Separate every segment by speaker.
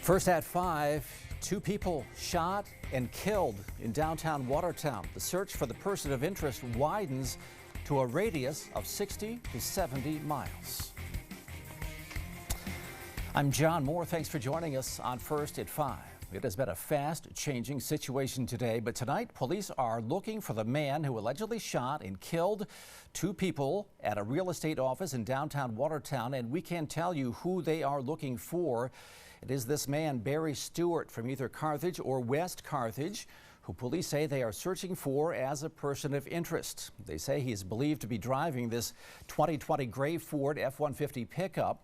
Speaker 1: First at 5, 2 people shot and killed in downtown Watertown. The search for the person of interest widens to a radius of 60 to 70 miles. I'm John Moore. Thanks for joining us on First at 5. It has been a fast-changing situation today, but tonight police are looking for the man who allegedly shot and killed 2 people at a real estate office in downtown Watertown, and we can't tell you who they are looking for. It is this man, Barry Stewart, from either Carthage or West Carthage, who police say they are searching for as a person of interest. They say he is believed to be driving this 2020 gray Ford F-150 pickup.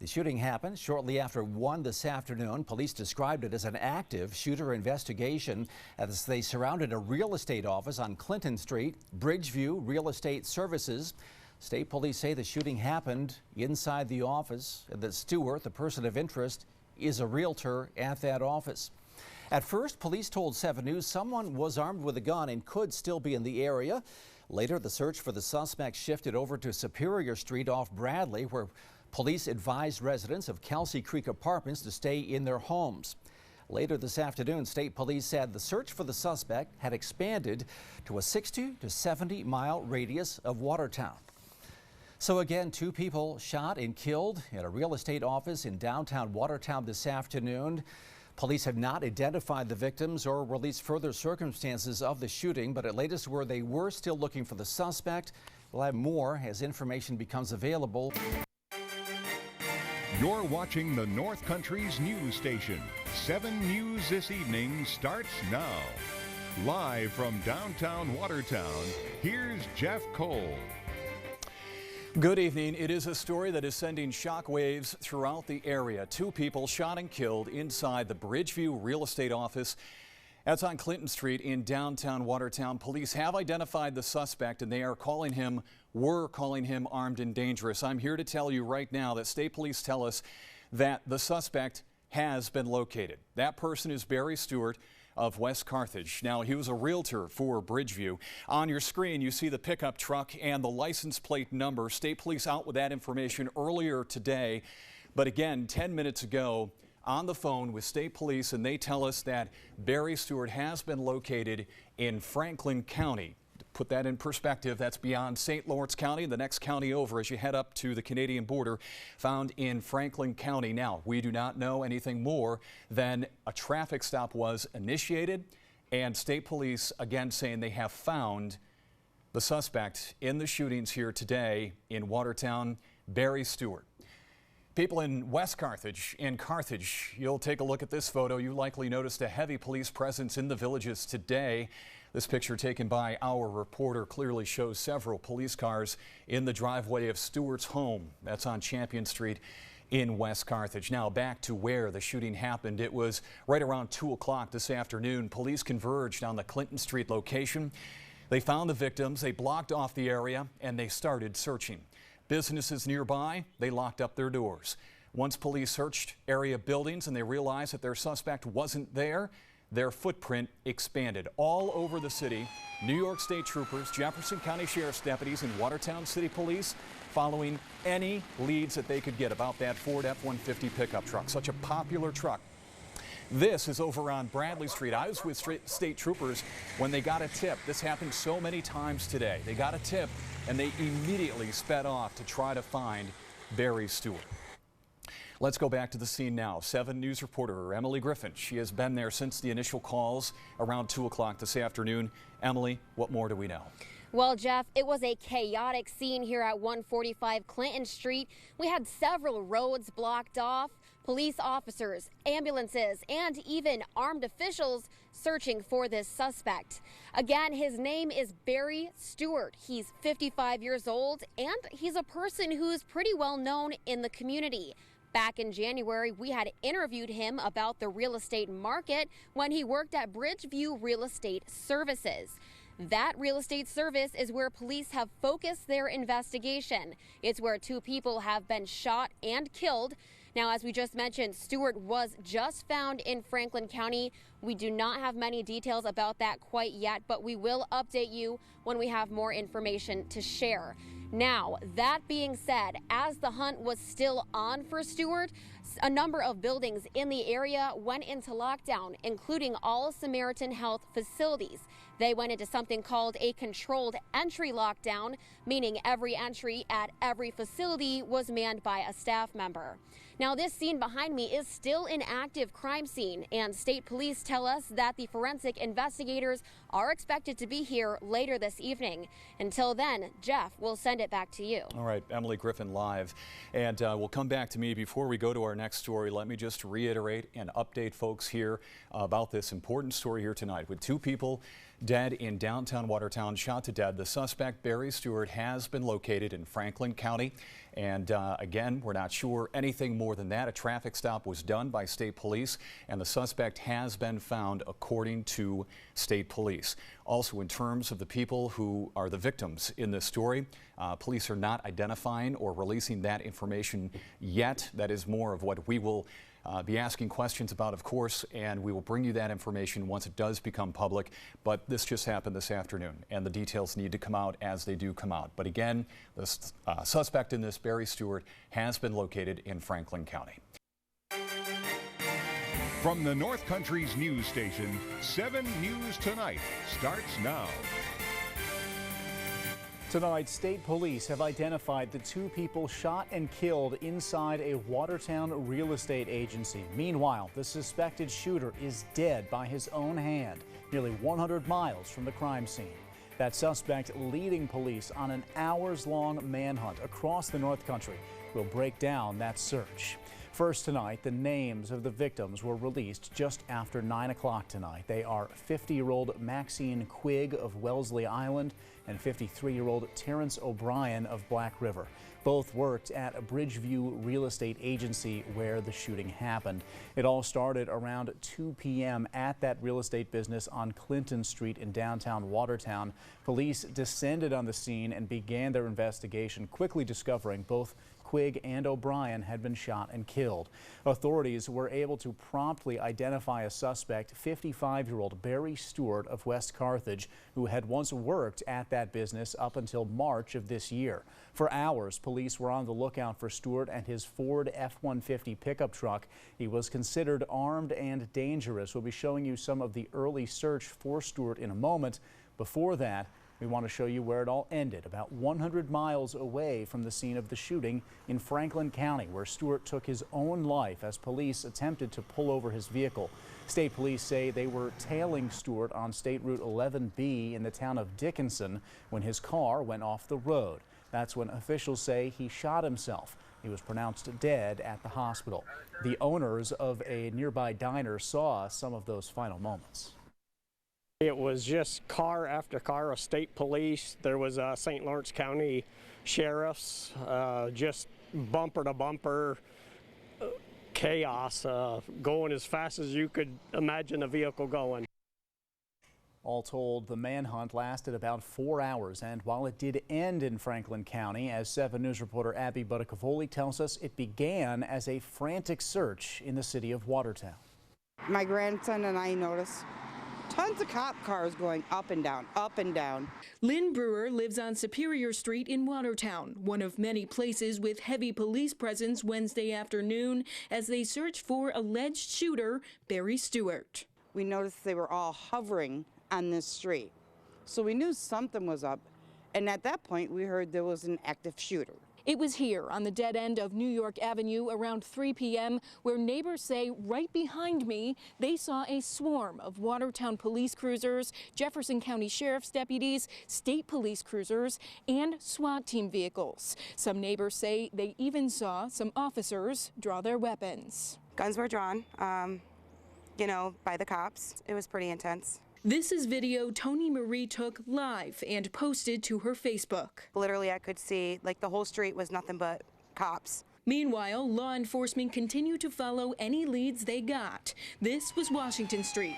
Speaker 1: The shooting happened shortly after 1 this afternoon. Police described it as an active shooter investigation as they surrounded a real estate office on Clinton Street, Bridgeview Real Estate Services. State police say the shooting happened inside the office and that Stewart, the person of interest, is a realtor at that office. At first, police told 7 News someone was armed with a gun and could still be in the area. Later, the search for the suspect shifted over to Superior Street off Bradley, where police advised residents of Kelsey Creek Apartments to stay in their homes. Later this afternoon, state police said the search for the suspect had expanded to a 60 to 70 mile radius of Watertown. So again, 2 people shot and killed at a real estate office in downtown Watertown this afternoon. Police have not identified the victims or released further circumstances of the shooting, but at latest word they were still looking for the suspect. We'll have more as information becomes available.
Speaker 2: You're watching the North Country's news station. 7 News this evening starts now. Live from downtown Watertown, here's Jeff Cole.
Speaker 3: Good evening. It is a story that is sending shockwaves throughout the area. 2 people shot and killed inside the Bridgeview real estate office. That's on Clinton Street in downtown Watertown. Police have identified the suspect and they were calling him armed and dangerous. I'm here to tell you right now that state police tell us that the suspect has been located. That person is Barry Stewart of West Carthage. Now, he was a realtor for Bridgeview. On your screen, you see the pickup truck and the license plate number. State police out with that information earlier today. But again, 10 minutes ago, on the phone with state police, and they tell us that Barry Stewart has been located in Franklin County. To put that in perspective, that's beyond St. Lawrence County, the next county over as you head up to the Canadian border, found in Franklin County. Now, we do not know anything more than a traffic stop was initiated, and state police again saying they have found the suspect in the shootings here today in Watertown, Barry Stewart. People in West Carthage and Carthage, you'll take a look at this photo. You likely noticed a heavy police presence in the villages today. This picture taken by our reporter clearly shows several police cars in the driveway of Stewart's home. That's on Champion Street in West Carthage. Now back to where the shooting happened. It was right around 2 o'clock this afternoon. Police converged on the Clinton Street location. They found the victims, they blocked off the area, and they started searching. Businesses nearby, they locked up their doors. Once police searched area buildings and they realized that their suspect wasn't there, their footprint expanded all over the city. New York State troopers, Jefferson County Sheriff's deputies, and Watertown City Police following any leads that they could get about that Ford F-150 pickup truck, such a popular truck. This is over on Bradley Street. I was with state troopers when they got a tip. This happened so many times today. They got a tip and they immediately sped off to try to find Barry Stewart. Let's go back to the scene now. 7 News reporter Emily Griffin. She has been there since the initial calls around 2 o'clock this afternoon. Emily, what more do we know?
Speaker 4: Well, Jeff, it was a chaotic scene here at 145 Clinton Street. We had several roads blocked off, police officers, ambulances, and even armed officials searching for this suspect. Again, his name is Barry Stewart. He's 55 years old, and he's a person who's pretty well known in the community. Back in January, we had interviewed him about the real estate market when he worked at Bridgeview Real Estate Services. That real estate service is where police have focused their investigation. It's where 2 people have been shot and killed. Now, as we just mentioned, Stewart was just found in Franklin County. We do not have many details about that quite yet, but we will update you when we have more information to share. Now, that being said, as the hunt was still on for Stewart, a number of buildings in the area went into lockdown, including all Samaritan Health facilities. They went into something called a controlled entry lockdown, meaning every entry at every facility was manned by a staff member. Now, this scene behind me is still an active crime scene, and state police tell us that the forensic investigators are expected to be here later this evening. Until then, Jeff, we'll send it back to you.
Speaker 3: All right, Emily Griffin live. And we'll come back to me before we go to our next story. Let me just reiterate and update folks here about this important story here tonight. With 2 people dead in downtown Watertown, shot to death, the suspect, Barry Stewart, has been located in Franklin County. And again, we're not sure anything more than that. A traffic stop was done by state police, and the suspect has been found, according to state police. Also, in terms of the people who are the victims in this story, police are not identifying or releasing that information yet. That is more of what we will be asking questions about, of course, and we will bring you that information once it does become public. But this just happened this afternoon, and the details need to come out as they do come out. But again, the suspect in this, Barry Stewart, has been located in Franklin County.
Speaker 2: From the North Country's news station, 7 News Tonight starts now.
Speaker 5: Tonight, state police have identified the 2 people shot and killed inside a Watertown real estate agency. Meanwhile, the suspected shooter is dead by his own hand, nearly 100 miles from the crime scene. That suspect leading police on an hours-long manhunt across the North Country. We'll break down that search. First tonight, the names of the victims were released just after 9 o'clock tonight. They are 50-year-old Maxine Quigg of Wellesley Island and 53-year-old Terrence O'Brien of Black River. Both worked at a Bridgeview real estate agency where the shooting happened. It all started around 2 p.m. at that real estate business on Clinton Street in downtown Watertown. Police descended on the scene and began their investigation, quickly discovering both Quigg and O'Brien had been shot and killed. Authorities were able to promptly identify a suspect, 55-year-old Barry Stewart of West Carthage, who had once worked at that business up until March of this year. For hours, police were on the lookout for Stewart and his Ford F-150 pickup truck. He was considered armed and dangerous. We'll be showing you some of the early search for Stewart in a moment. Before that, we want to show you where it all ended, about 100 miles away from the scene of the shooting in Franklin County, where Stewart took his own life as police attempted to pull over his vehicle. State police say they were tailing Stewart on State Route 11B in the town of Dickinson when his car went off the road. That's when officials say he shot himself. He was pronounced dead at the hospital. The owners of a nearby diner saw some of those final moments.
Speaker 6: It was just car after car of state police. There was a St. Lawrence County sheriffs, just bumper to bumper chaos, going as fast as you could imagine a vehicle going.
Speaker 5: All told, the manhunt lasted about 4 hours, and while it did end in Franklin County, as 7 News reporter Abby Buttacavoli tells us, it began as a frantic search in the city of Watertown.
Speaker 7: My grandson and I noticed tons of cop cars going up and down, up and down.
Speaker 8: Lynn Brewer lives on Superior Street in Watertown, one of many places with heavy police presence Wednesday afternoon as they search for alleged shooter Barry Stewart.
Speaker 7: We noticed they were all hovering on this street, so we knew something was up, and at that point we heard there was an active shooter.
Speaker 8: It was here on the dead end of New York Avenue around 3 p.m. where neighbors say right behind me they saw a swarm of Watertown police cruisers, Jefferson County Sheriff's deputies, state police cruisers, and SWAT team vehicles. Some neighbors say they even saw some officers draw their weapons.
Speaker 9: Guns were drawn, by the cops. It was pretty intense.
Speaker 8: This is video Tony Marie took live and posted to her Facebook.
Speaker 9: Literally, I could see, the whole street was nothing but cops.
Speaker 8: Meanwhile, law enforcement continued to follow any leads they got. This was Washington Street.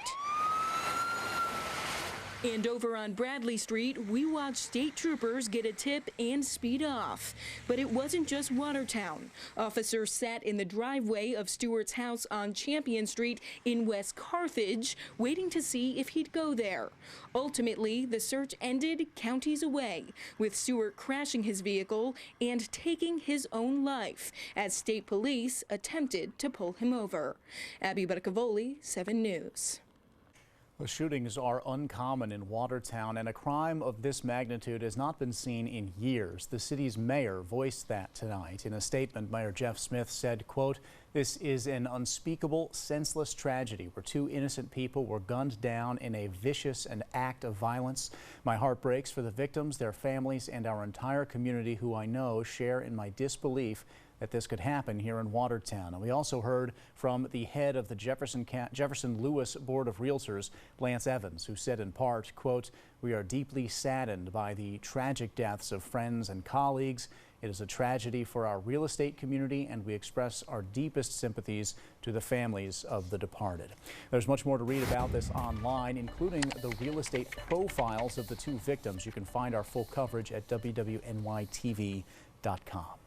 Speaker 8: And over on Bradley Street, we watched state troopers get a tip and speed off. But it wasn't just Watertown. Officers sat in the driveway of Stewart's house on Champion Street in West Carthage, waiting to see if he'd go there. Ultimately, the search ended counties away, with Stewart crashing his vehicle and taking his own life as state police attempted to pull him over. Abby Barcavoli, 7 News.
Speaker 5: The shootings are uncommon in Watertown, and a crime of this magnitude has not been seen in years. The city's mayor voiced that tonight. In a statement, Mayor Jeff Smith said, quote, "This is an unspeakable, senseless tragedy where 2 innocent people were gunned down in a vicious act of violence. My heart breaks for the victims, their families, and our entire community, who I know share in my disbelief that this could happen here in Watertown." And we also heard from the head of the Jefferson Lewis Board of Realtors, Lance Evans, who said in part, quote, "We are deeply saddened by the tragic deaths of friends and colleagues. It is a tragedy for our real estate community, and we express our deepest sympathies to the families of the departed." There's much more to read about this online, including the real estate profiles of the 2 victims. You can find our full coverage at WWNYTV.com.